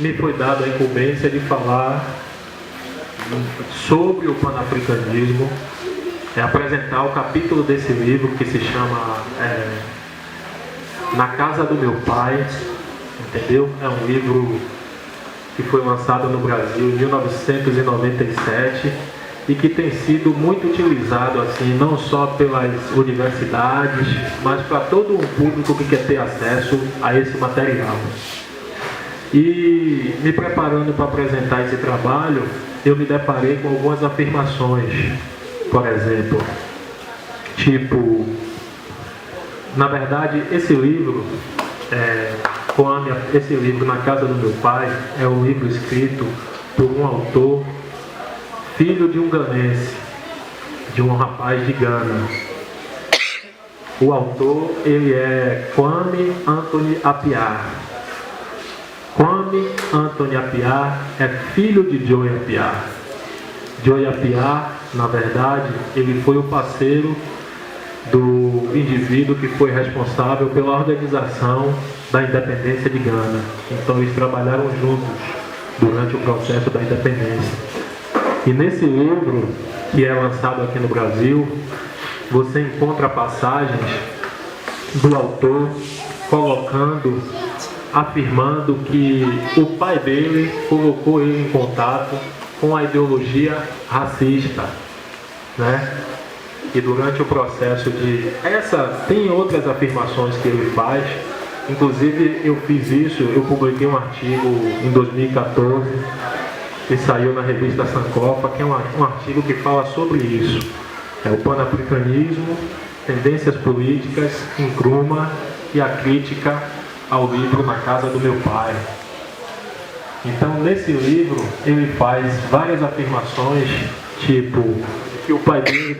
me foi dada a incumbência de falar sobre o panafricanismo, apresentar o capítulo desse livro que se chama Na Casa do Meu Pai, entendeu? É um livro que foi lançado no Brasil em 1997 e que tem sido muito utilizado assim, não só pelas universidades, mas para todo um público que quer ter acesso a esse material. E me preparando para apresentar esse trabalho, eu me deparei com algumas afirmações, por exemplo, tipo, na verdade, esse livro, esse livro Na Casa do Meu Pai, é um livro escrito por um autor, filho de um ganense, de um rapaz de Gana. O autor, ele é Kwame Anthony Appiah. Kwame Anthony Appiah é filho de Joe Appiah. Joe Appiah, na verdade, ele foi o parceiro do indivíduo que foi responsável pela organização da independência de Gana. Então eles trabalharam juntos durante o processo da independência. E nesse livro, que é lançado aqui no Brasil, você encontra passagens do autor afirmando que o pai dele colocou ele em contato com a ideologia racista, né? E durante o processo tem outras afirmações que ele faz, inclusive eu fiz isso, eu publiquei um artigo em 2014, que saiu na revista Sankofa, que é um artigo que fala sobre isso. É o panafricanismo, tendências políticas, Nkrumah e a crítica ao livro Na Casa do Meu Pai. Então, nesse livro, ele faz várias afirmações, tipo, que o pai dele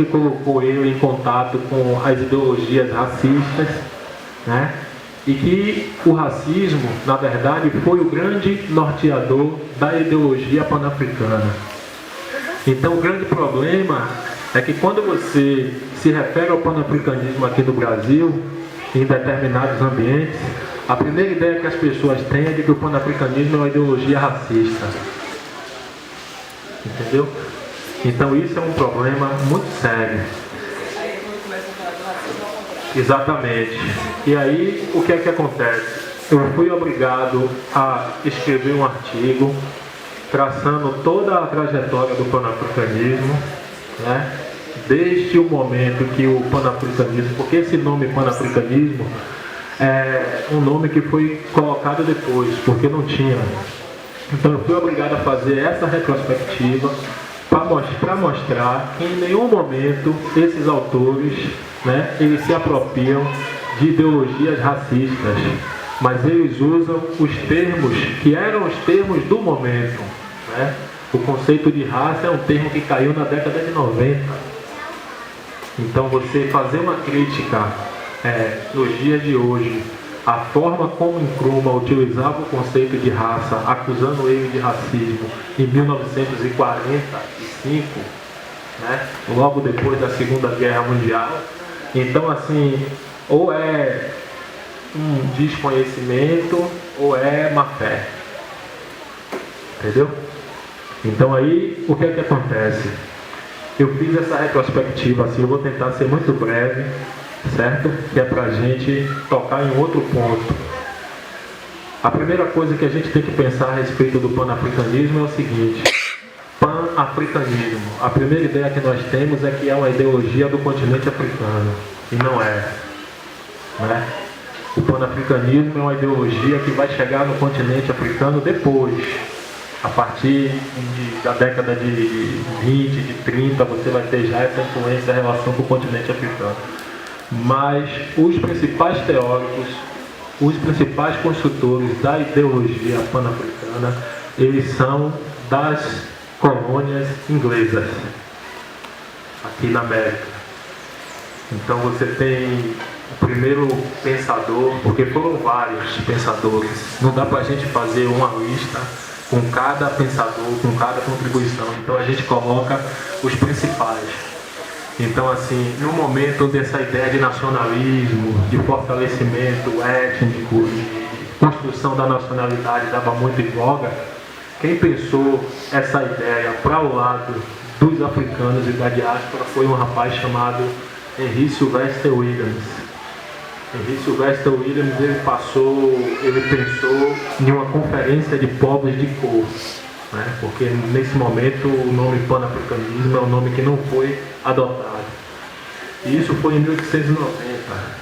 colocou ele em contato com as ideologias racistas, né? E que o racismo, na verdade, foi o grande norteador da ideologia panafricana. Então, o grande problema é que quando você se refere ao panafricanismo aqui no Brasil, em determinados ambientes, a primeira ideia que as pessoas têm é de que o panafricanismo é uma ideologia racista. Entendeu? Então isso é um problema muito sério. Exatamente. E aí, o que é que acontece? Eu fui obrigado a escrever um artigo traçando toda a trajetória do panafricanismo, né? Desde o momento que o panafricanismo, porque esse nome panafricanismo é um nome que foi colocado depois, porque não tinha. Então eu fui obrigado a fazer essa retrospectiva para mostrar que em nenhum momento esses autores, né, eles se apropriam de ideologias racistas, mas eles usam os termos que eram os termos do momento, né? O conceito de raça é um termo que caiu na década de 90. Então você fazer uma crítica nos dias de hoje, a forma como Nkrumah utilizava o conceito de raça, acusando ele de racismo em 1945, né, logo depois da Segunda Guerra Mundial. Então, assim, ou é um desconhecimento ou é má fé. Entendeu? Então aí, o que é que acontece? Eu fiz essa retrospectiva, assim, eu vou tentar ser muito breve, certo? Que é pra gente tocar em outro ponto. A primeira coisa que a gente tem que pensar a respeito do panafricanismo é o seguinte: panafricanismo, a primeira ideia que nós temos é que é uma ideologia do continente africano, e não é, né? O panafricanismo é uma ideologia que vai chegar no continente africano depois. A partir da década de 20, de 30, você vai ter já essa influência, a relação com o continente africano. Mas os principais teóricos, os principais construtores da ideologia pan-africana, eles são das colônias inglesas, aqui na América. Então você tem o primeiro pensador, porque foram vários pensadores, não dá para a gente fazer uma lista com cada pensador, com cada contribuição. Então a gente coloca os principais. Então, assim, no momento onde essa ideia de nacionalismo, de fortalecimento étnico, de construção da nacionalidade estava muito em voga, quem pensou essa ideia para o lado dos africanos e da diáspora foi um rapaz chamado Henry Sylvester Williams. Henry Sylvester Williams, ele pensou em uma conferência de povos de cor, né? Porque nesse momento o nome pan-africanismo é um nome que não foi adotado. E isso foi em 1890.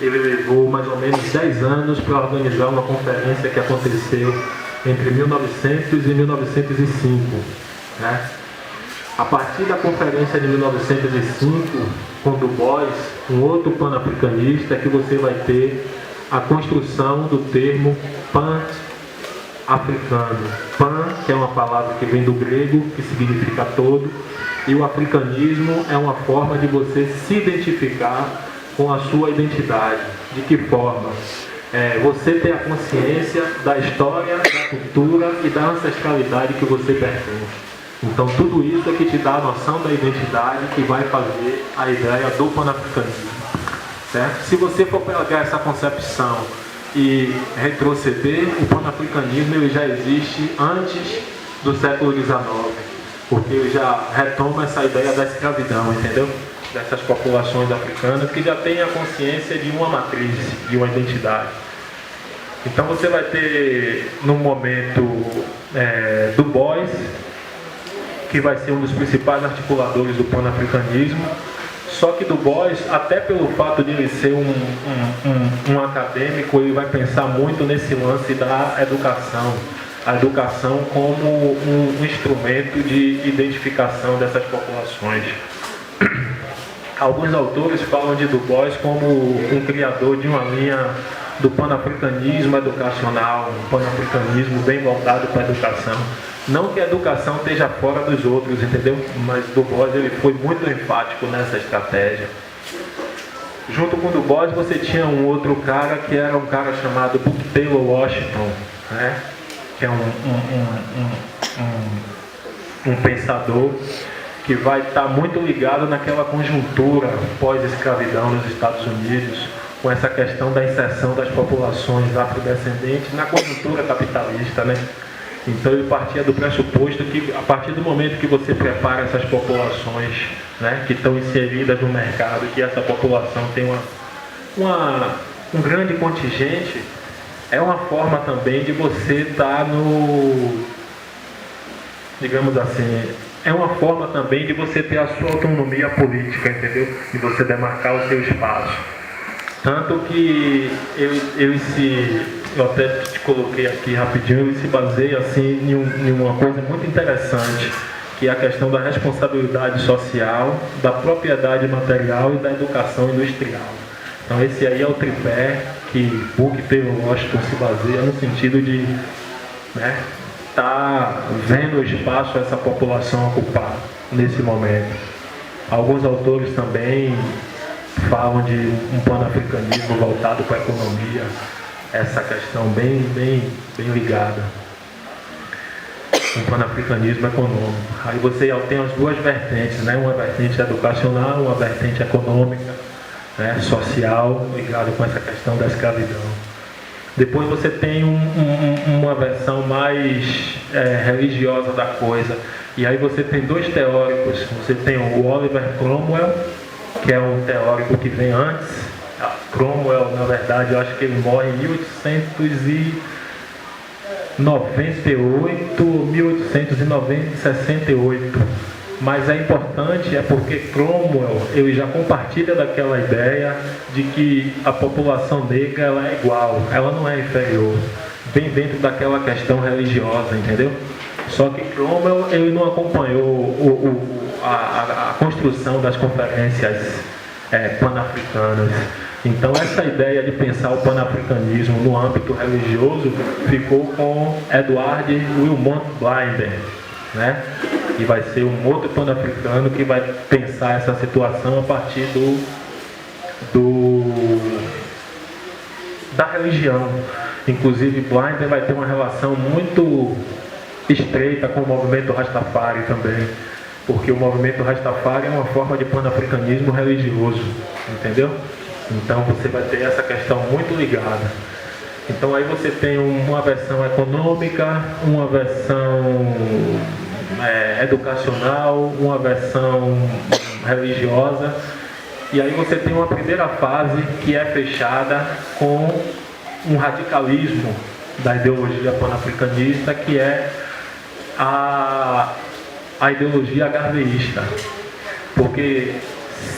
Ele levou mais ou menos 10 anos para organizar uma conferência que aconteceu entre 1900 e 1905. Né? A partir da conferência de 1905, com Du Bois, um outro pan-africanista, que você vai ter a construção do termo pan-africano. Pan, que é uma palavra que vem do grego, que significa todo, e o africanismo é uma forma de você se identificar com a sua identidade. De que forma? Você ter a consciência da história, da cultura e da ancestralidade que você pertence. Então tudo isso é que te dá a noção da identidade, que vai fazer a ideia do panafricanismo. Certo? Se você for pegar essa concepção e retroceder, o panafricanismo ele já existe antes do século XIX, porque ele já retoma essa ideia da escravidão, entendeu? Dessas populações africanas que já têm a consciência de uma matriz, de uma identidade. Então você vai ter, no momento, Du Bois, que vai ser um dos principais articuladores do pan-africanismo. Só que Du Bois, até pelo fato de ele ser um acadêmico, ele vai pensar muito nesse lance da educação. A educação como um instrumento de identificação dessas populações. Alguns autores falam de Du Bois como um criador de uma linha do panafricanismo educacional, um panafricanismo bem voltado para a educação. Não que a educação esteja fora dos outros, entendeu? Mas Du Bois ele foi muito enfático nessa estratégia. Junto com Du Bois você tinha um outro cara que era um cara chamado Booker Taylor Washington, né? Que é um pensador que vai estar muito ligado naquela conjuntura pós-escravidão nos Estados Unidos, com essa questão da inserção das populações afrodescendentes na conjuntura capitalista, né? Então ele partia do pressuposto que a partir do momento que você prepara essas populações, né, que estão inseridas no mercado, que essa população tem um grande contingente, é uma forma também de você estar digamos assim, é uma forma também de você ter a sua autonomia política, entendeu? De você demarcar o seu espaço. Tanto que eu até te coloquei aqui rapidinho, ele se baseia assim em uma coisa muito interessante, que é a questão da responsabilidade social, da propriedade material e da educação industrial. Então esse aí é o tripé que Booker Taylor Washington se baseia no sentido de, né, tá vendo o espaço essa população ocupar nesse momento. Alguns autores também falam de um panafricanismo voltado para a economia, essa questão bem ligada. Um panafricanismo econômico. Aí você tem as duas vertentes, né? Uma vertente educacional, uma vertente econômica, né? Social, ligado com essa questão da escravidão. Depois você tem uma versão mais religiosa da coisa. E aí você tem dois teóricos. Você tem o Oliver Cromwell, que é um teórico que vem antes. Cromwell, na verdade, eu acho que ele morre em 1898, 1868. Mas é importante, porque Cromwell ele já compartilha daquela ideia de que a população negra ela é igual, ela não é inferior, bem dentro daquela questão religiosa, entendeu? Só que Cromwell ele não acompanhou a construção das conferências pan-africanas. Então essa ideia de pensar o panafricanismo no âmbito religioso ficou com Edward Wilmot Blinder, né? E vai ser um outro pan-africano que vai pensar essa situação a partir da religião. Inclusive Blinder vai ter uma relação muito estreita com o movimento Rastafari também. porque o movimento Rastafari é uma forma de panafricanismo religioso, entendeu? Então você vai ter essa questão muito ligada. Então aí você tem uma versão econômica, uma versão educacional, uma versão religiosa, e aí você tem uma primeira fase que é fechada com um radicalismo da ideologia panafricanista, que é a ideologia garveísta. Porque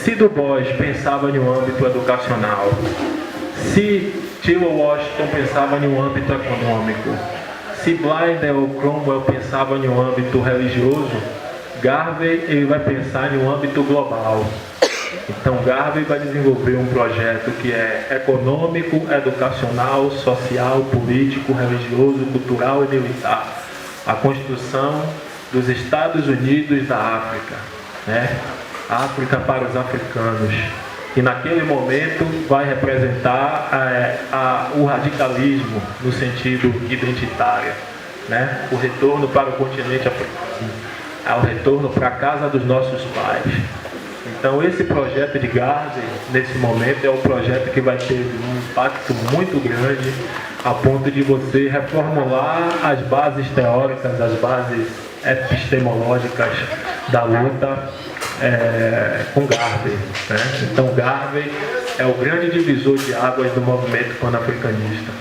se Du Bois pensava em um âmbito educacional, se Tilo Washington pensava em um âmbito econômico, se Blinder ou Cromwell pensava em um âmbito religioso, Garvey ele vai pensar em um âmbito global. Então Garvey vai desenvolver um projeto que é econômico, educacional, social, político, religioso, cultural e militar. A construção dos Estados Unidos da África, né? África para os africanos. E naquele momento vai representar o radicalismo no sentido identitário, né? O retorno para o continente africano, o retorno para a casa dos nossos pais. Então esse projeto de Garvey, nesse momento, é um projeto que vai ter um impacto muito grande, a ponto de você reformular as bases teóricas, as bases epistemológicas da luta com Garvey, né? Então Garvey é o grande divisor de águas do movimento panafricanista.